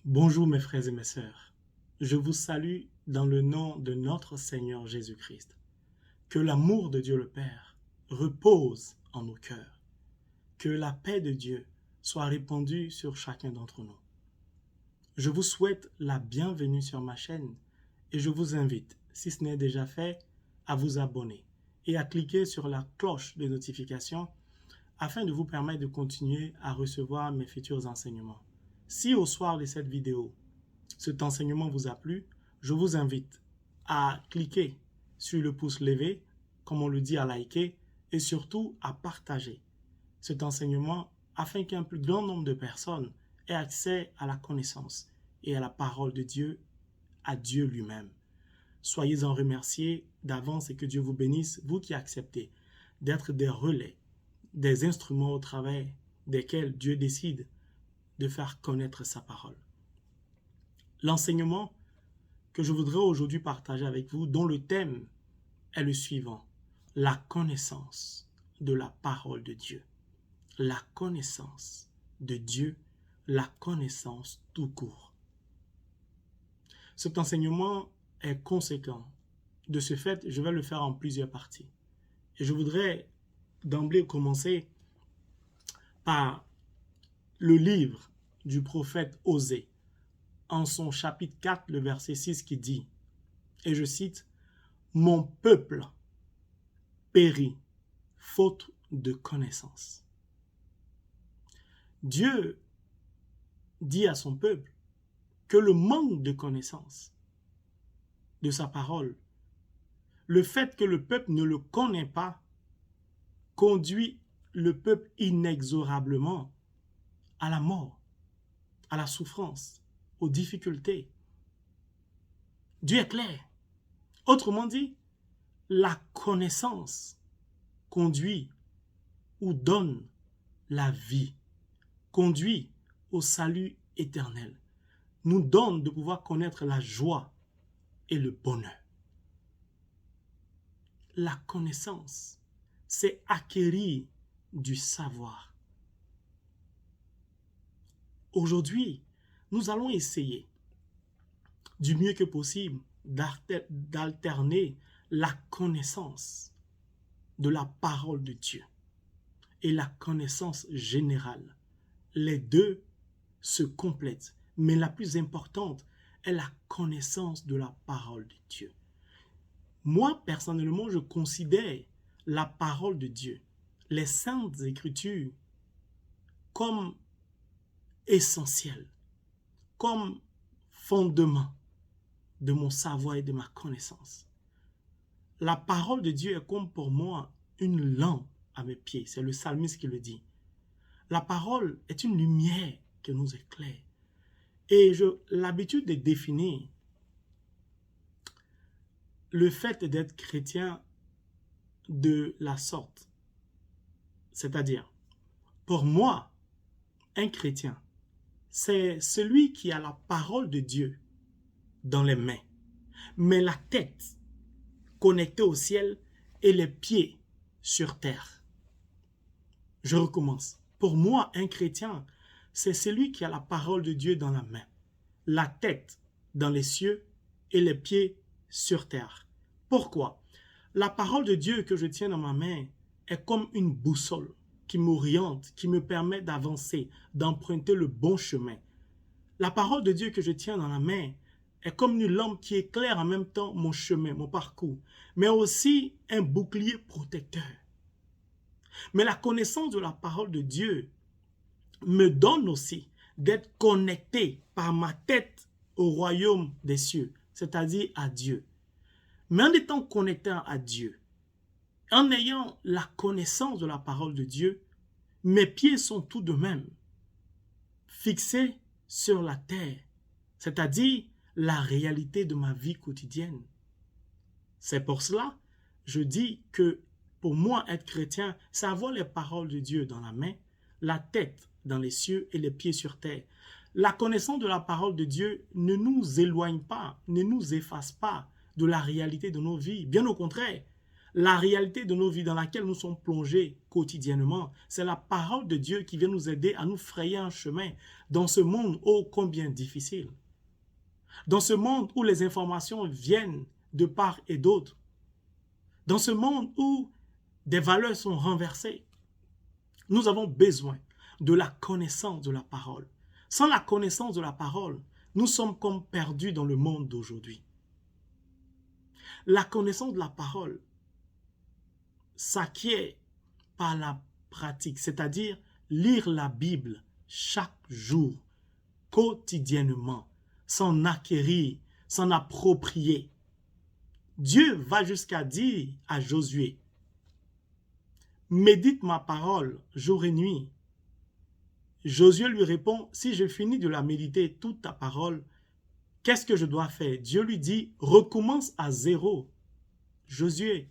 Bonjour mes frères et mes sœurs, je vous salue dans le nom de notre Seigneur Jésus-Christ. Que l'amour de Dieu le Père repose en nos cœurs. Que la paix de Dieu soit répandue sur chacun d'entre nous. Je vous souhaite la bienvenue sur ma chaîne et je vous invite, si ce n'est déjà fait, à vous abonner et à cliquer sur la cloche de notification afin de vous permettre de continuer à recevoir mes futurs enseignements. Si au soir de cette vidéo, cet enseignement vous a plu, je vous invite à cliquer sur le pouce levé, comme on le dit, à liker et surtout à partager cet enseignement afin qu'un plus grand nombre de personnes aient accès à la connaissance et à la parole de Dieu, à Dieu lui-même. Soyez-en remerciés d'avance et que Dieu vous bénisse, vous qui acceptez d'être des relais, des instruments au travers desquels Dieu décide de faire connaître sa parole. L'enseignement que je voudrais aujourd'hui partager avec vous, dont le thème est le suivant: la connaissance de la parole de Dieu. La connaissance de Dieu, la connaissance tout court. Cet enseignement est conséquent. De ce fait, je vais le faire en plusieurs parties. Et je voudrais d'emblée commencer par le livre du prophète Osée, en son chapitre 4, le verset 6 qui dit, et je cite, « Mon peuple périt faute de connaissance. » Dieu dit à son peuple que le manque de connaissance de sa parole, le fait que le peuple ne le connaît pas, conduit le peuple inexorablement à la mort, à la souffrance, aux difficultés. Dieu est clair. Autrement dit, la connaissance conduit ou donne la vie, conduit au salut éternel, nous donne de pouvoir connaître la joie et le bonheur. La connaissance, c'est acquérir du savoir. Aujourd'hui, nous allons essayer du mieux que possible d'alterner la connaissance de la parole de Dieu et la connaissance générale. Les deux se complètent, mais la plus importante est la connaissance de la parole de Dieu. Moi, personnellement, je considère la parole de Dieu, les saintes écritures, comme essentielles, comme fondement de mon savoir et de ma connaissance. La parole de Dieu est comme pour moi une lampe à mes pieds. C'est le psalmiste qui le dit. La parole est une lumière qui nous éclaire. Et j'ai l'habitude de définir le fait d'être chrétien de la sorte. C'est-à-dire, pour moi, un chrétien, c'est celui qui a la parole de Dieu dans les mains, mais la tête connectée au ciel et les pieds sur terre. Je recommence. Pour moi, un chrétien, c'est celui qui a la parole de Dieu dans la main, la tête dans les cieux et les pieds sur terre. Pourquoi? La parole de Dieu que je tiens dans ma main est comme une boussole qui m'oriente, qui me permet d'avancer, d'emprunter le bon chemin. La parole de Dieu que je tiens dans la main est comme une lampe qui éclaire en même temps mon chemin, mon parcours, mais aussi un bouclier protecteur. Mais la connaissance de la parole de Dieu me donne aussi d'être connecté par ma tête au royaume des cieux, c'est-à-dire à Dieu. Mais en étant connecté à Dieu, en ayant la connaissance de la parole de Dieu, mes pieds sont tout de même fixés sur la terre, c'est-à-dire la réalité de ma vie quotidienne. C'est pour cela, je dis que pour moi, être chrétien, c'est avoir les paroles de Dieu dans la main, la tête dans les cieux et les pieds sur terre. La connaissance de la parole de Dieu ne nous éloigne pas, ne nous efface pas de la réalité de nos vies. Bien au contraire, La réalité de nos vies dans laquelle nous sommes plongés quotidiennement, c'est la parole de Dieu qui vient nous aider à nous frayer un chemin dans ce monde ô combien difficile. Dans ce monde où les informations viennent de part et d'autre. Dans ce monde où des valeurs sont renversées. Nous avons besoin de la connaissance de la parole. Sans la connaissance de la parole, nous sommes comme perdus dans le monde d'aujourd'hui. La connaissance de la parole s'acquiert par la pratique, c'est-à-dire lire la Bible chaque jour, quotidiennement, s'en acquérir, s'en approprier. Dieu va jusqu'à dire à Josué, « Médite ma parole jour et nuit. » Josué lui répond, « Si je finis de la méditer, toute ta parole, qu'est-ce que je dois faire ?» Dieu lui dit, « Recommence à zéro. » Josué,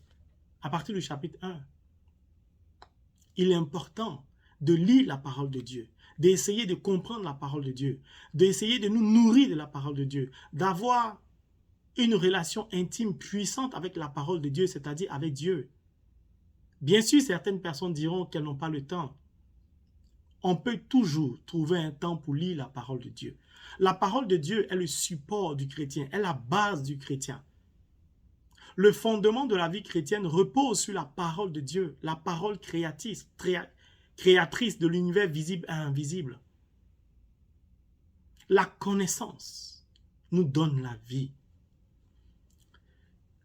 à partir du chapitre 1, il est important de lire la parole de Dieu, d'essayer de comprendre la parole de Dieu, d'essayer de nous nourrir de la parole de Dieu, d'avoir une relation intime, puissante avec la parole de Dieu, c'est-à-dire avec Dieu. Bien sûr, certaines personnes diront qu'elles n'ont pas le temps. On peut toujours trouver un temps pour lire la parole de Dieu. La parole de Dieu est le support du chrétien, est la base du chrétien. Le fondement de la vie chrétienne repose sur la parole de Dieu, la parole créatrice de l'univers visible et invisible. La connaissance nous donne la vie.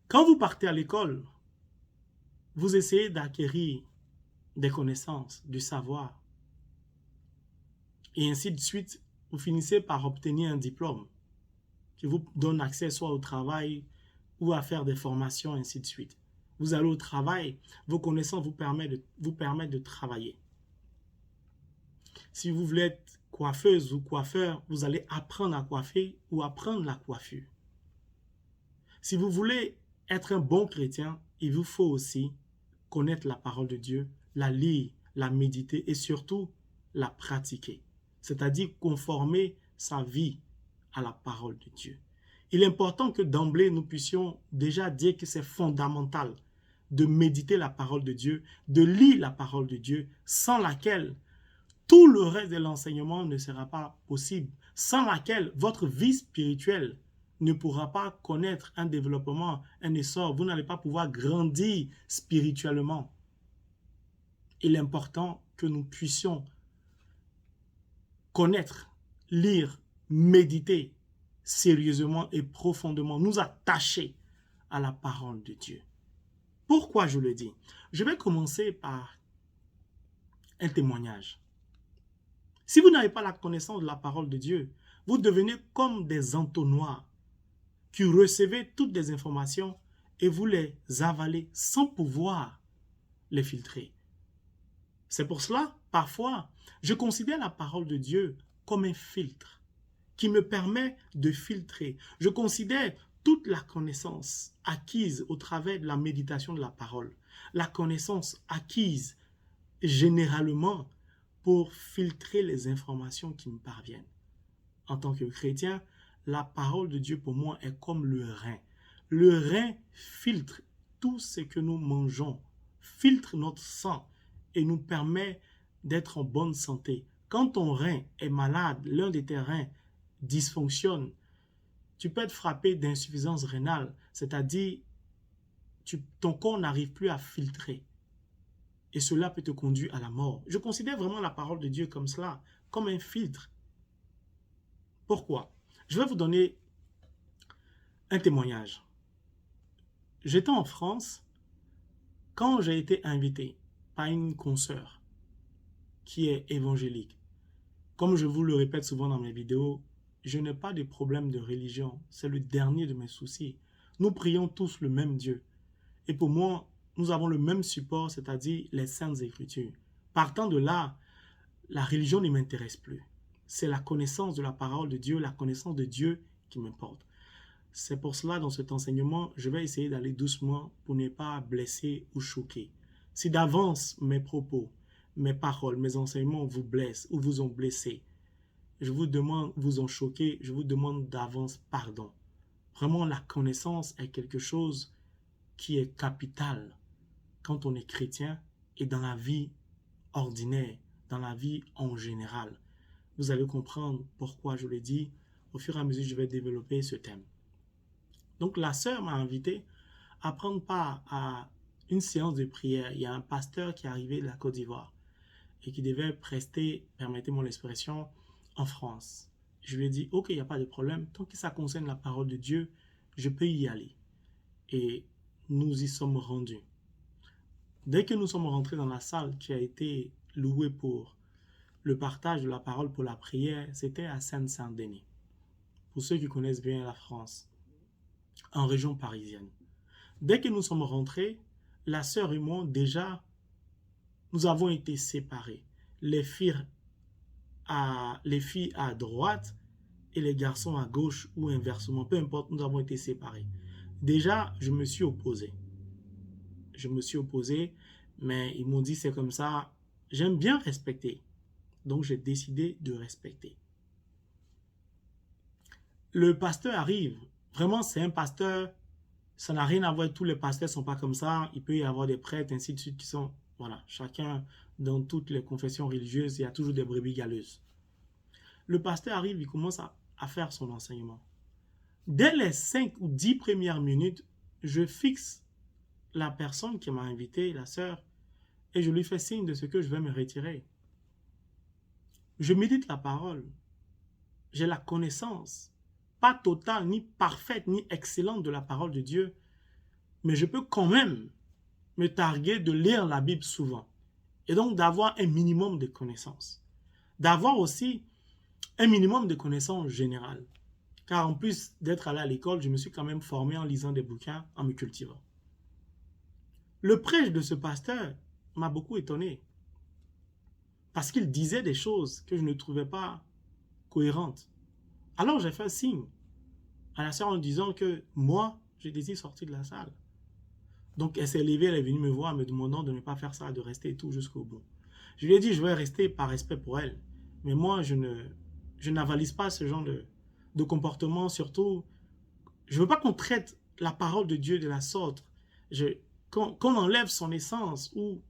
Quand vous partez à l'école, vous essayez d'acquérir des connaissances, du savoir. Et ainsi de suite, vous finissez par obtenir un diplôme qui vous donne accès soit au travail ou à faire des formations, ainsi de suite. Vous allez au travail, vos connaissances vous permettent de travailler. Si vous voulez être coiffeuse ou coiffeur, vous allez apprendre à coiffer ou apprendre la coiffure. Si vous voulez être un bon chrétien, il vous faut aussi connaître la parole de Dieu, la lire, la méditer et surtout la pratiquer. C'est-à-dire conformer sa vie à la parole de Dieu. Il est important que d'emblée, nous puissions déjà dire que c'est fondamental de méditer la parole de Dieu, de lire la parole de Dieu, sans laquelle tout le reste de l'enseignement ne sera pas possible, sans laquelle votre vie spirituelle ne pourra pas connaître un développement, un essor. Vous n'allez pas pouvoir grandir spirituellement. Il est important que nous puissions connaître, lire, méditer sérieusement et profondément, nous attacher à la parole de Dieu. Pourquoi je le dis? Je vais commencer par un témoignage. Si vous n'avez pas la connaissance de la parole de Dieu, vous devenez comme des entonnoirs qui recevez toutes les informations et vous les avalez sans pouvoir les filtrer. C'est pour cela, parfois, je considère la parole de Dieu comme un filtre qui me permet de filtrer. Je considère toute la connaissance acquise au travers de la méditation de la parole, la connaissance acquise généralement pour filtrer les informations qui me parviennent. En tant que chrétien, la parole de Dieu pour moi est comme le rein. Le rein filtre tout ce que nous mangeons, filtre notre sang et nous permet d'être en bonne santé. Quand ton rein est malade, l'un de tes reins dysfonctionne, tu peux être frappé d'insuffisance rénale, c'est-à-dire ton corps n'arrive plus à filtrer. Et cela peut te conduire à la mort. Je considère vraiment la parole de Dieu comme cela, comme un filtre. Pourquoi? Je vais vous donner un témoignage. J'étais en France quand j'ai été invité par une consoeur qui est évangélique. Comme je vous le répète souvent dans mes vidéos, je n'ai pas de problème de religion. C'est le dernier de mes soucis. Nous prions tous le même Dieu. Et pour moi, nous avons le même support, c'est-à-dire les Saintes Écritures. Partant de là, la religion ne m'intéresse plus. C'est la connaissance de la parole de Dieu, la connaissance de Dieu qui m'importe. C'est pour cela, dans cet enseignement, je vais essayer d'aller doucement pour ne pas blesser ou choquer. Si d'avance mes propos, mes paroles, mes enseignements vous blessent ou vous ont blessé, je vous demande, vous ont choqué, je vous demande d'avance pardon. Vraiment, la connaissance est quelque chose qui est capital quand on est chrétien et dans la vie ordinaire, dans la vie en général. Vous allez comprendre pourquoi je le dis. Au fur et à mesure, je vais développer ce thème. Donc, la sœur m'a invité à prendre part à une séance de prière. Il y a un pasteur qui est arrivé de la Côte d'Ivoire et qui devait prester, permettez-moi l'expression, en France. Je lui ai dit, ok, il n'y a pas de problème. Tant que ça concerne la parole de Dieu, je peux y aller. Et nous y sommes rendus. Dès que nous sommes rentrés dans la salle qui a été louée pour le partage de la parole pour la prière, c'était à Seine-Saint-Denis. Pour ceux qui connaissent bien la France, en région parisienne. Dès que nous sommes rentrés, la sœur et moi, déjà, nous avons été séparés. Les filles à droite et les garçons à gauche ou inversement, peu importe, nous avons été séparés. Déjà, je me suis opposé. Mais ils m'ont dit c'est comme ça. J'aime bien respecter. Donc, j'ai décidé de respecter. Le pasteur arrive. Vraiment, c'est un pasteur. Ça n'a rien à voir. Tous les pasteurs ne sont pas comme ça. Il peut y avoir des prêtres, ainsi de suite, qui sont... Voilà, chacun, dans toutes les confessions religieuses, il y a toujours des brebis galeuses. Le pasteur arrive, il commence à faire son enseignement. Dès les 5 ou 10 premières minutes, je fixe la personne qui m'a invité, la sœur, et je lui fais signe de ce que je vais me retirer. Je médite la parole. J'ai la connaissance, pas totale, ni parfaite, ni excellente de la parole de Dieu, mais je peux quand même me targuer de lire la Bible souvent, et donc d'avoir un minimum de connaissances. D'avoir aussi un minimum de connaissances générales. Car en plus d'être allé à l'école, je me suis quand même formé en lisant des bouquins, en me cultivant. Le prêche de ce pasteur m'a beaucoup étonné. Parce qu'il disait des choses que je ne trouvais pas cohérentes. Alors j'ai fait un signe à la sœur en disant que moi, je désire sortir de la salle. Donc elle s'est levée, elle est venue me voir, me demandant de ne pas faire ça, de rester et tout jusqu'au bout. Je lui ai dit, je vais rester par respect pour elle. Mais moi, je n'avalise pas ce genre de comportement. Surtout, je ne veux pas qu'on traite la parole de Dieu de la sorte. Qu'on enlève son essence ou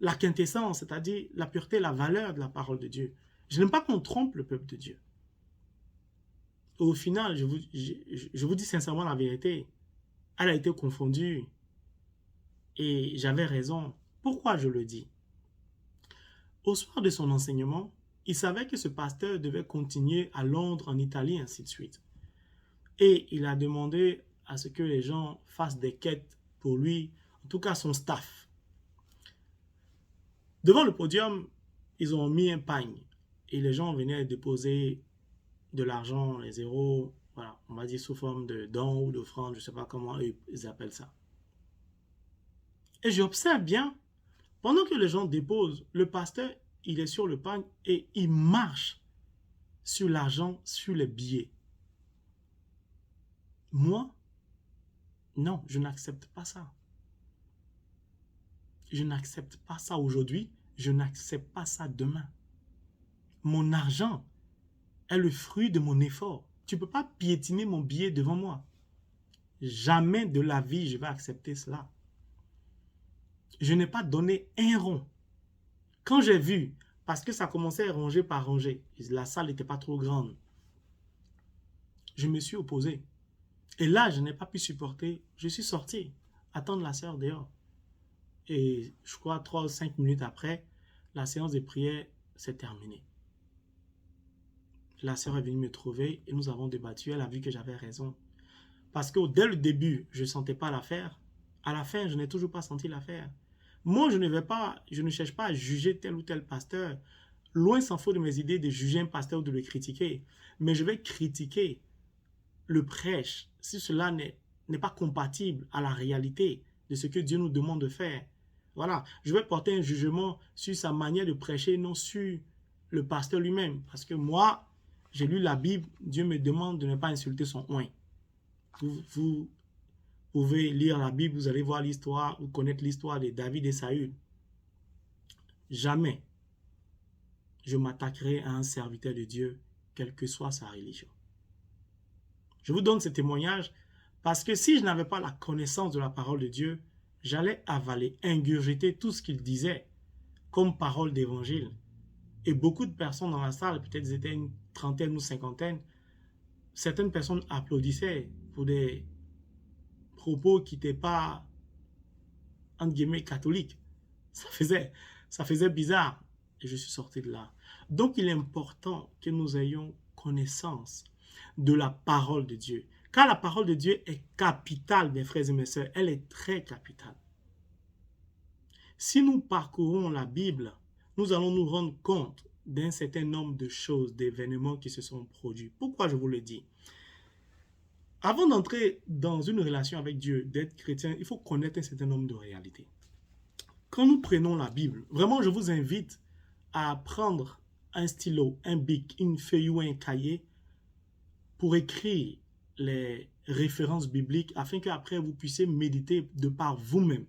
la quintessence, c'est-à-dire la pureté, la valeur de la parole de Dieu. Je n'aime pas qu'on trompe le peuple de Dieu. Au final, je vous dis sincèrement la vérité. Elle a été confondue et j'avais raison. Pourquoi je le dis? Au soir de son enseignement, il savait que ce pasteur devait continuer à Londres, en Italie, ainsi de suite. Et il a demandé à ce que les gens fassent des quêtes pour lui, en tout cas son staff. Devant le podium, ils ont mis un pagne et les gens venaient déposer de l'argent, les zéros, voilà, on va dire sous forme de dons ou d'offrandes, je ne sais pas comment ils appellent ça. Et j'observe bien, pendant que les gens déposent, le pasteur, il est sur le pagne et il marche sur l'argent, sur les billets. Moi, non, je n'accepte pas ça. Je n'accepte pas ça aujourd'hui, je n'accepte pas ça demain. Mon argent est le fruit de mon effort. Tu ne peux pas piétiner mon billet devant moi. Jamais de la vie je vais accepter cela. Je n'ai pas donné un rond. Quand j'ai vu, parce que ça commençait rangée par rangée, la salle n'était pas trop grande, je me suis opposé. Et là, je n'ai pas pu supporter. Je suis sorti, attendre la sœur dehors. Et je crois 3 ou 5 minutes après, la séance de prière s'est terminée. La sœur est venue me trouver et nous avons débattu. Elle a vu que j'avais raison. Parce que dès le début, je ne sentais pas l'affaire. À la fin, je n'ai toujours pas senti l'affaire. Moi, je ne cherche pas à juger tel ou tel pasteur. Loin s'en faut de mes idées de juger un pasteur ou de le critiquer. Mais je vais critiquer le prêche si cela n'est pas compatible à la réalité de ce que Dieu nous demande de faire. Voilà, je vais porter un jugement sur sa manière de prêcher, non sur le pasteur lui-même. Parce que moi, j'ai lu la Bible, Dieu me demande de ne pas insulter son oint. Vous pouvez lire la Bible, vous allez voir l'histoire, ou connaître l'histoire de David et Saül. Jamais je m'attaquerai à un serviteur de Dieu, quelle que soit sa religion. Je vous donne ce témoignage parce que si je n'avais pas la connaissance de la parole de Dieu, j'allais avaler, ingurgiter tout ce qu'il disait comme parole d'évangile. Et beaucoup de personnes dans la salle, peut-être ils étaient une trentaine ou cinquantaine, certaines personnes applaudissaient pour des propos qui n'étaient pas, entre guillemets, catholiques. Ça faisait bizarre. Et je suis sorti de là. Donc, il est important que nous ayons connaissance de la parole de Dieu. Car la parole de Dieu est capitale, mes frères et mes sœurs. Elle est très capitale. Si nous parcourons la Bible, nous allons nous rendre compte d'un certain nombre de choses, d'événements qui se sont produits. Pourquoi je vous le dis? Avant d'entrer dans une relation avec Dieu, d'être chrétien, il faut connaître un certain nombre de réalités. Quand nous prenons la Bible, vraiment je vous invite à prendre un stylo, un bic, une feuille ou un cahier pour écrire les références bibliques afin qu'après vous puissiez méditer de par vous-même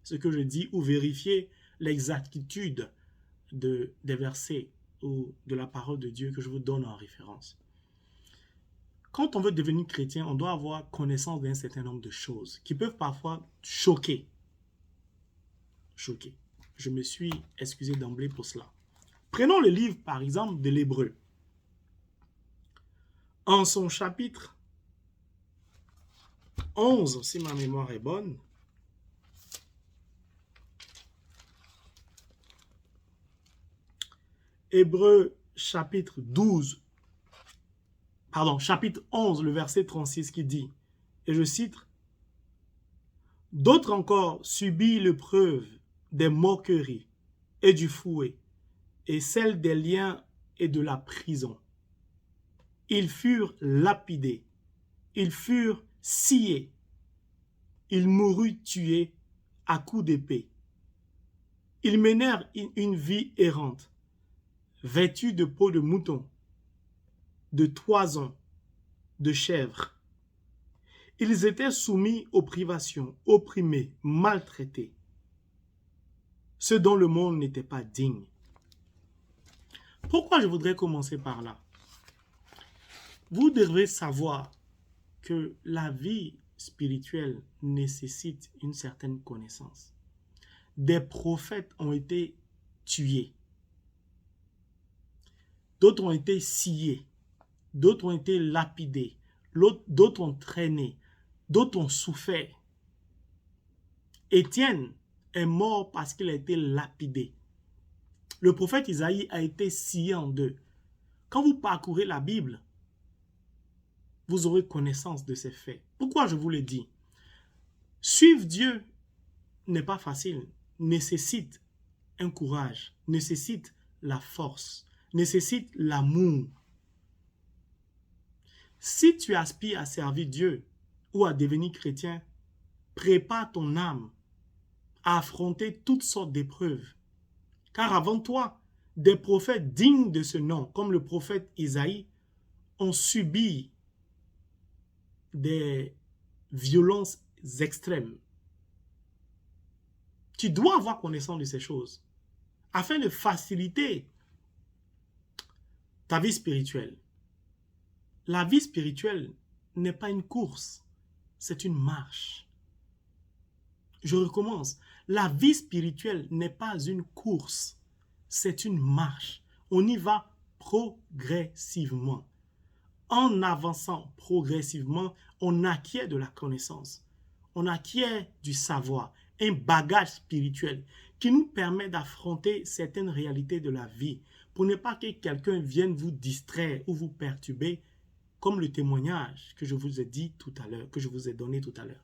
ce que je dis ou vérifier l'exactitude des versets ou de la parole de Dieu que je vous donne en référence. Quand on veut devenir chrétien, on doit avoir connaissance d'un certain nombre de choses qui peuvent parfois choquer. Je me suis excusé d'emblée pour cela. Prenons le livre, par exemple, de l'Hébreu. En son chapitre 11, si ma mémoire est bonne, Hébreu chapitre 11, le verset 36 qui dit, et je cite, « D'autres encore subirent l'épreuve des moqueries et du fouet, et celle des liens et de la prison. Ils furent lapidés, ils furent sciés, ils moururent tués à coups d'épée. Ils menèrent une vie errante, vêtus de peau de mouton, de toison, de chèvre. Ils étaient soumis aux privations, opprimés, maltraités, ce dont le monde n'était pas digne. » Pourquoi je voudrais commencer par là? Vous devez savoir que la vie spirituelle nécessite une certaine connaissance. Des prophètes ont été tués. D'autres ont été sciés. D'autres ont été lapidés. D'autres ont traîné. D'autres ont souffert. Étienne est mort parce qu'il a été lapidé. Le prophète Isaïe a été scié en deux. Quand vous parcourez la Bible, vous aurez connaissance de ces faits. Pourquoi je vous le dis? Suivre Dieu n'est pas facile, nécessite un courage, nécessite la force, nécessite l'amour. Si tu aspires à servir Dieu ou à devenir chrétien, prépare ton âme à affronter toutes sortes d'épreuves. Car avant toi, des prophètes dignes de ce nom, comme le prophète Isaïe, ont subi des violences extrêmes. Tu dois avoir connaissance de ces choses afin de faciliter ta vie spirituelle. La vie spirituelle n'est pas une course, c'est une marche. Je recommence. La vie spirituelle n'est pas une course, c'est une marche. On y va progressivement. En avançant progressivement, on acquiert de la connaissance. On acquiert du savoir, un bagage spirituel qui nous permet d'affronter certaines réalités de la vie pour ne pas que quelqu'un vienne vous distraire ou vous perturber, comme le témoignage que je vous ai dit tout à l'heure, que je vous ai donné tout à l'heure.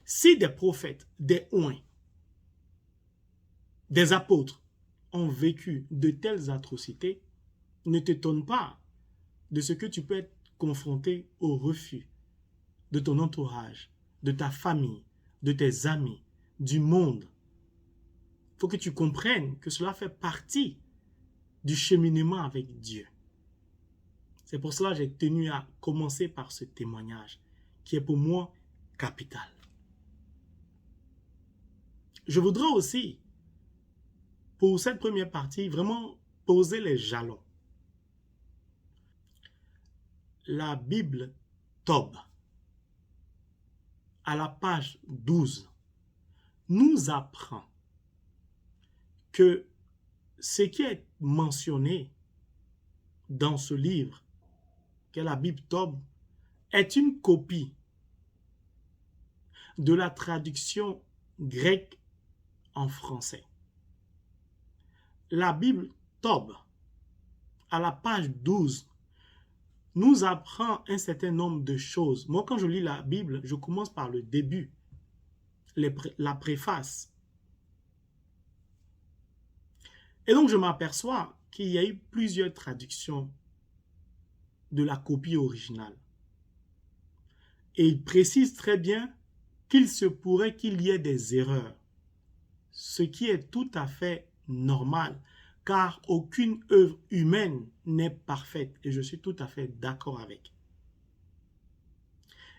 Si des prophètes, des oints, des apôtres ont vécu de telles atrocités, ne t'étonne pas de ce que tu peux être confronté au refus de ton entourage, de ta famille, de tes amis, du monde. Il faut que tu comprennes que cela fait partie du cheminement avec Dieu. C'est pour cela que j'ai tenu à commencer par ce témoignage qui est pour moi capital. Je voudrais aussi, pour cette première partie, vraiment poser les jalons. La Bible Tob à la page 12, nous apprend que ce qui est mentionné dans ce livre, qu'est la Bible Tob, est une copie de la traduction grecque en français. La Bible Tob, à la page 12, nous apprend un certain nombre de choses. Moi, quand je lis la Bible, je commence par le début, la préface. Et donc, je m'aperçois qu'il y a eu plusieurs traductions de la copie originale. Et il précise très bien qu'il se pourrait qu'il y ait des erreurs, ce qui est tout à fait normal, car aucune œuvre humaine n'est parfaite, et je suis tout à fait d'accord avec.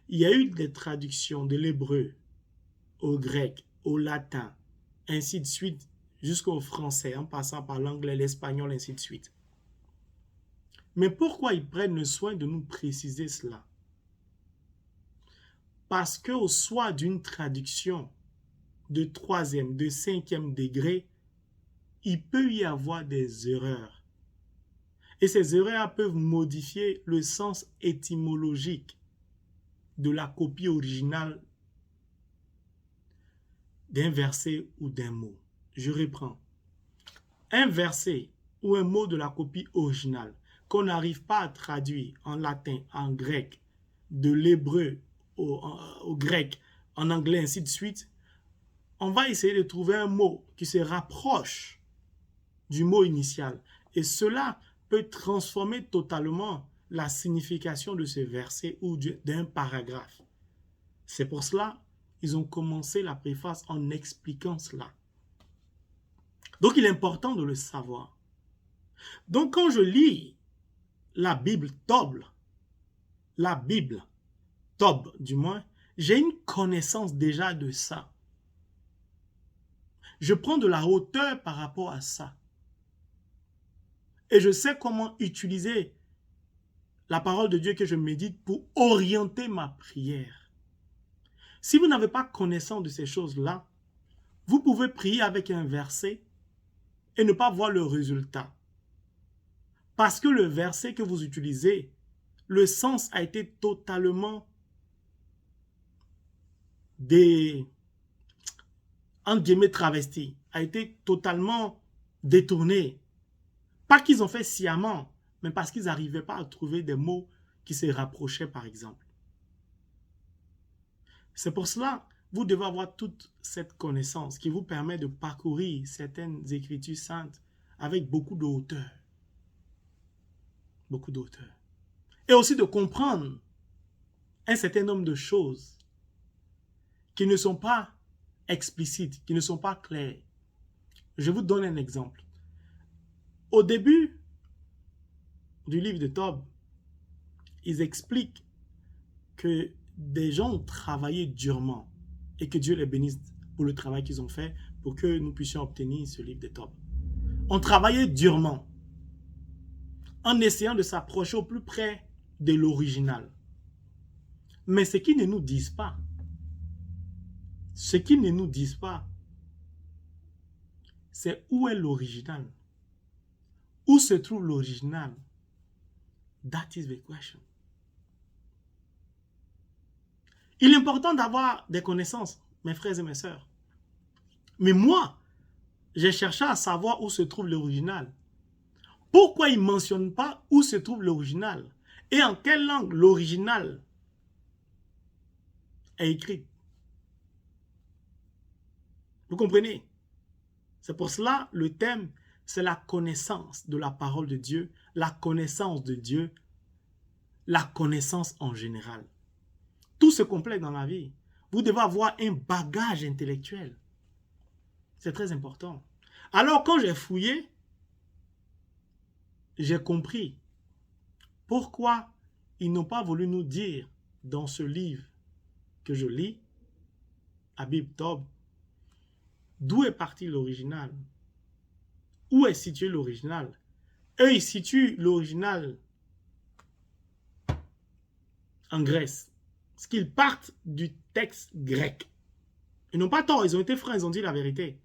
Il y a eu des traductions de l'hébreu au grec, au latin, ainsi de suite, jusqu'au français, en passant par l'anglais, l'espagnol, ainsi de suite. Mais pourquoi ils prennent le soin de nous préciser cela? Parce qu'au soir d'une traduction de 3e, de 5e degré, il peut y avoir des erreurs. Et ces erreurs peuvent modifier le sens étymologique de la copie originale d'un verset ou d'un mot. Je reprends. Un verset ou un mot de la copie originale qu'on n'arrive pas à traduire en latin, en grec, de l'hébreu au grec, en anglais, ainsi de suite, on va essayer de trouver un mot qui se rapproche du mot initial. Et cela peut transformer totalement la signification de ce verset ou d'un paragraphe. C'est pour cela qu'ils ont commencé la préface en expliquant cela. Donc, il est important de le savoir. Donc, quand je lis la Bible Tob, du moins, j'ai une connaissance déjà de ça. Je prends de la hauteur par rapport à ça. Et je sais comment utiliser la parole de Dieu que je médite pour orienter ma prière. Si vous n'avez pas connaissance de ces choses-là, vous pouvez prier avec un verset et ne pas voir le résultat. Parce que le verset que vous utilisez, le sens a été totalement travesti, a été totalement détourné. Pas qu'ils ont fait sciemment, mais parce qu'ils n'arrivaient pas à trouver des mots qui se rapprochaient, par exemple. C'est pour cela que vous devez avoir toute cette connaissance qui vous permet de parcourir certaines écritures saintes avec beaucoup de hauteur. Beaucoup de hauteur. Et aussi de comprendre un certain nombre de choses qui ne sont pas explicites, qui ne sont pas claires. Je vous donne un exemple. Au début du livre de Tob, ils expliquent que des gens ont travaillé durement et que Dieu les bénisse pour le travail qu'ils ont fait pour que nous puissions obtenir ce livre de Tob. On travaillait durement en essayant de s'approcher au plus près de l'original. Mais ce qu'ils ne nous disent pas, c'est où est l'original. Où se trouve l'original? That is the question. Il est important d'avoir des connaissances, mes frères et mes sœurs. Mais moi, j'ai cherché à savoir où se trouve l'original. Pourquoi ils ne mentionnent pas où se trouve l'original? Et en quelle langue l'original est écrit? Vous comprenez? C'est pour cela le thème, c'est la connaissance de la parole de Dieu, la connaissance de Dieu, la connaissance en général. Tout se complète dans la vie. Vous devez avoir un bagage intellectuel. C'est très important. Alors, quand j'ai fouillé, j'ai compris pourquoi ils n'ont pas voulu nous dire dans ce livre que je lis, la Bible Tob, d'où est parti l'original, où est situé l'original. Eux, ils situent l'original en Grèce. Parce qu'ils partent du texte grec. Ils n'ont pas tort, ils ont été francs, ils ont dit la vérité.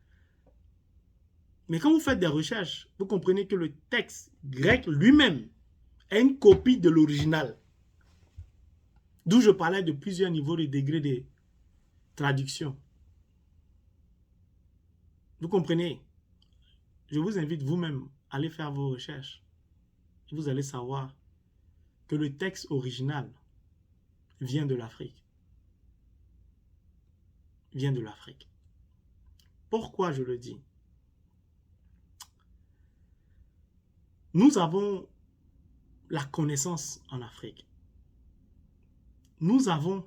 Mais quand vous faites des recherches, vous comprenez que le texte grec lui-même est une copie de l'original. D'où je parlais de plusieurs niveaux de degrés de traduction. Vous comprenez? Je vous invite vous-même à aller faire vos recherches. Vous allez savoir que le texte original vient de l'Afrique. Vient de l'Afrique. Pourquoi je le dis? Nous avons la connaissance en Afrique. Nous avons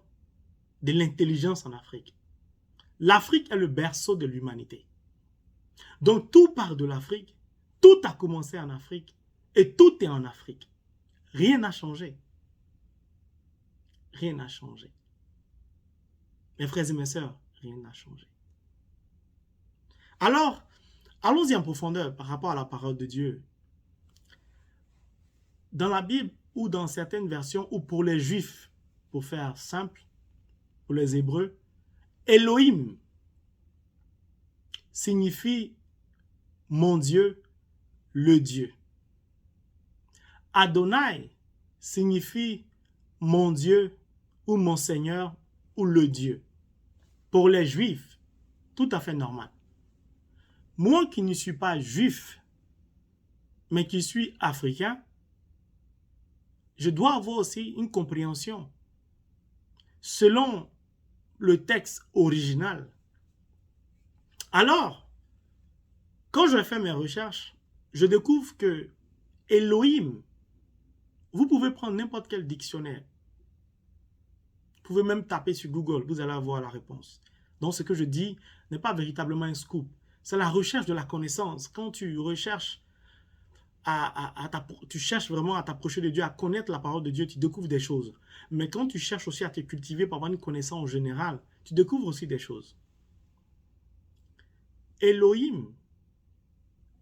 de l'intelligence en Afrique. L'Afrique est le berceau de l'humanité. Donc tout part de l'Afrique, tout a commencé en Afrique et tout est en Afrique. Rien n'a changé. Rien n'a changé. Mes frères et mes sœurs, rien n'a changé. Alors, allons-y en profondeur par rapport à la parole de Dieu. Dans la Bible ou dans certaines versions, ou pour les Juifs, pour faire simple, pour les Hébreux, Elohim signifie mon Dieu, le Dieu. Adonai signifie mon Dieu ou mon Seigneur ou le Dieu. Pour les Juifs, tout à fait normal. Moi qui ne suis pas juif, mais qui suis africain, je dois avoir aussi une compréhension. Selon le texte original. Alors, quand je fais mes recherches, je découvre que Elohim, vous pouvez prendre n'importe quel dictionnaire. Vous pouvez même taper sur Google, vous allez avoir la réponse. Donc, ce que je dis n'est pas véritablement un scoop. C'est la recherche de la connaissance. Quand tu recherches, tu cherches vraiment à t'approcher de Dieu, à connaître la parole de Dieu, tu découvres des choses. Mais quand tu cherches aussi à te cultiver pour avoir une connaissance en général, tu découvres aussi des choses. Elohim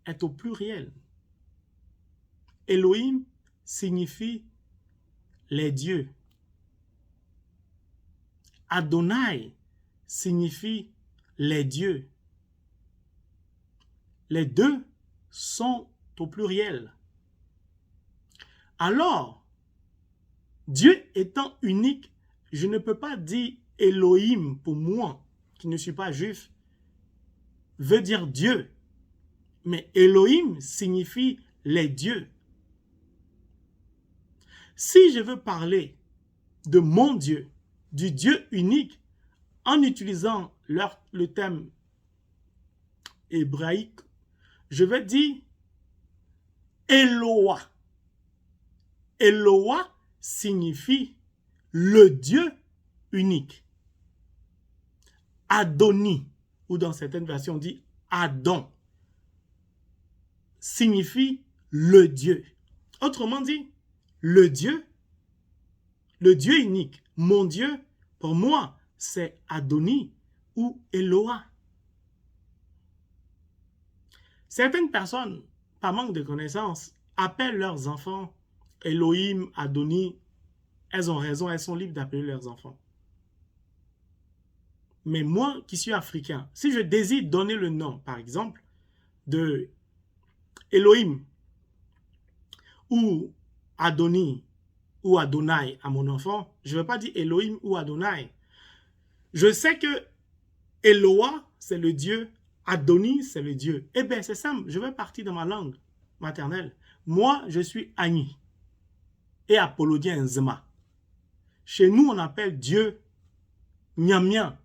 est au pluriel. Elohim signifie les dieux. Adonai signifie les dieux. Les deux sont au pluriel. Alors, Dieu étant unique, je ne peux pas dire Elohim pour moi, qui ne suis pas juif, veut dire Dieu. Mais Elohim signifie les dieux. Si je veux parler de mon Dieu, du Dieu unique, en utilisant le terme hébraïque, je vais dire Eloah. Eloah signifie le Dieu unique. Adoni, ou dans certaines versions on dit Adon, signifie le Dieu. Autrement dit, le Dieu unique, mon Dieu, pour moi, c'est Adoni ou Eloah. Certaines personnes, par manque de connaissances, appellent leurs enfants Elohim, Adoni. Elles ont raison, elles sont libres d'appeler leurs enfants. Mais moi, qui suis africain, si je désire donner le nom, par exemple, de Elohim ou Adoni ou Adonai à mon enfant, je ne vais pas dire Elohim ou Adonai. Je sais que Eloah, c'est le Dieu, Adoni, c'est le Dieu. Eh bien, c'est simple, je vais partir dans ma langue maternelle. Moi, je suis Agni et Apollodien Nzema. Chez nous, on appelle Dieu Nyamien,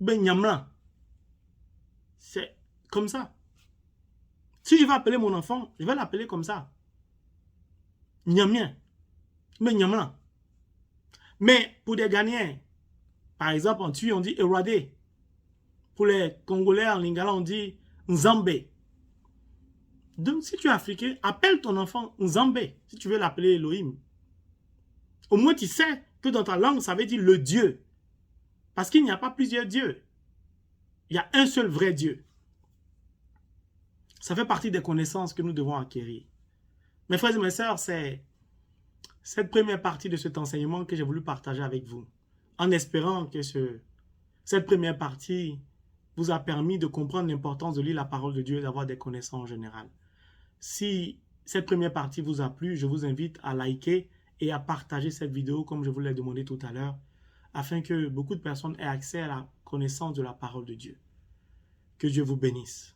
ben Nyamlan. C'est comme ça. Si je vais appeler mon enfant, je vais l'appeler comme ça. Nyamien, ben Nyamlan. Mais pour des Ghanéens, par exemple, en Tui, on dit Eradé. Pour les Congolais, en lingala, on dit Nzambé. Donc, si tu es africain, appelle ton enfant Nzambé, si tu veux l'appeler Elohim. Au moins, tu sais que dans ta langue, ça veut dire le Dieu. Parce qu'il n'y a pas plusieurs dieux. Il y a un seul vrai Dieu. Ça fait partie des connaissances que nous devons acquérir. Mes frères et mes sœurs, c'est cette première partie de cet enseignement que j'ai voulu partager avec vous. en espérant que cette première partie vous a permis de comprendre l'importance de lire la parole de Dieu et d'avoir des connaissances en général. Si cette première partie vous a plu, je vous invite à liker et à partager cette vidéo comme je vous l'ai demandé tout à l'heure, afin que beaucoup de personnes aient accès à la connaissance de la parole de Dieu. Que Dieu vous bénisse,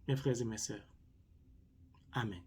mes frères et mes sœurs. Amen.